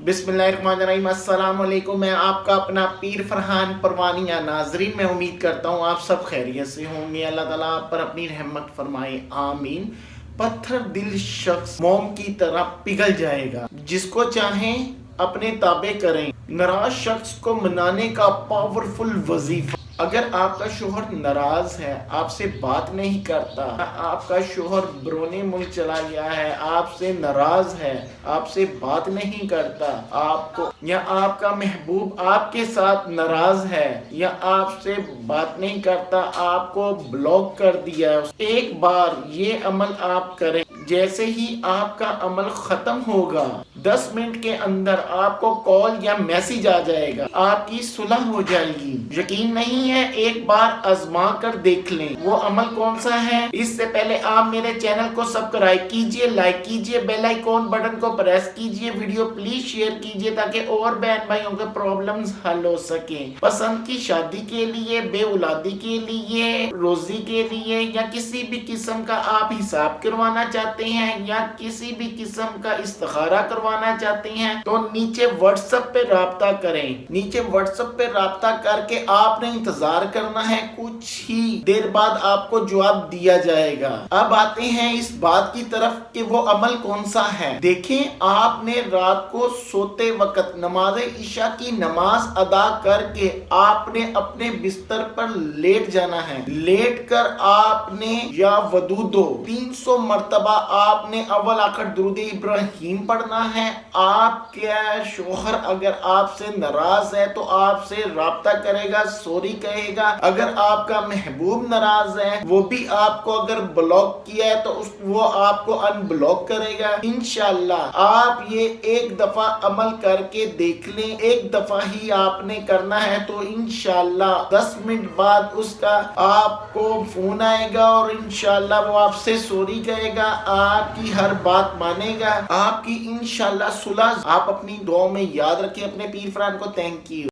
बिस्मिल्लाहिर्रहमानिर्रहीम। अस्सलाम वालेकुम। मैं आपका अपना पीर फरहान परवानिया। नाजरीन, मैं उम्मीद करता हूँ आप सब खैरियत से होंगे। अल्लाह ताला आप पर अपनी रहमत फरमाए, आमीन। पत्थर दिल शख्स मोम की तरह पिघल जाएगा, जिसको चाहें अपने ताबे करें। नाराज शख्स को मनाने का पावरफुल वजीफा। अगर आपका शोहर नाराज है, आपसे बात नहीं करता, आपका शोहर बरोने मुल्क चला गया है, आपसे नाराज है, आपसे बात नहीं करता, आपको या आपका महबूब आपके साथ नाराज है या आपसे बात नहीं करता, आपको ब्लॉक कर दिया, एक बार ये अमल आप करें। जैसे ही आपका अमल खत्म होगा, 10 मिनट के अंदर आपको कॉल या मैसेज आ जाएगा, आपकी सुलह हो जाएगी। यकीन नहीं है, एक बार आजमा कर देख लें। वो अमल कौन सा है? इससे पहले आप मेरे चैनल को सब्सक्राइब कीजिए, लाइक कीजिए, बेल आइकॉन बटन को प्रेस कीजिए, वीडियो प्लीज शेयर कीजिए ताकि और बहन भाइयों के प्रॉब्लम्स हल हो सके। पसंद की शादी के लिए, बेउलादी के लिए, रोजी के लिए या किसी भी किस्म का आप हिसाब करवाना चाहते हैं या किसी भी किस्म का इस्तिखारा करवाना चाहते हैं तो नीचे व्हाट्सएप पे राब्ता करें। नीचे व्हाट्सएप पे राब्ता करके आपने इंतजार करना है, कुछ ही देर बाद आपको जवाब दिया जाएगा। अब आते हैं इस बात की तरफ कि वो अमल कौन सा है। देखें, आपने रात को सोते वक्त नमाज इशा की नमाज अदा करके आपने अपने बिस्तर पर लेट जाना है। लेट कर आपने या वदूदो 300 मर्तबा आपने अव्वल आखिर दुरूद इब्राहिम पढ़ना है। आपका शोहर अगर आपसे नाराज है तो आपसे राब्ता करेगा, सॉरी कहेगा। अगर आपका महबूब नाराज है, वो भी आपको अगर ब्लॉक किया है तो वो आपको अनब्लॉक करेगा। इंशाल्लाह आप ये एक दफा अमल करके देख लें। एक दफा ही आपने करना है तो इंशाल्लाह 10 मिनट बाद उसका आपको फोन आएगा और इंशाल्लाह वो आपसे सॉरी कहेगा, आपकी हर बात मानेगा, आपकी इंशाल्लाह सुलह। आप अपनी दुआ में याद रखें। अपने पीर फरहान को थैंक यू।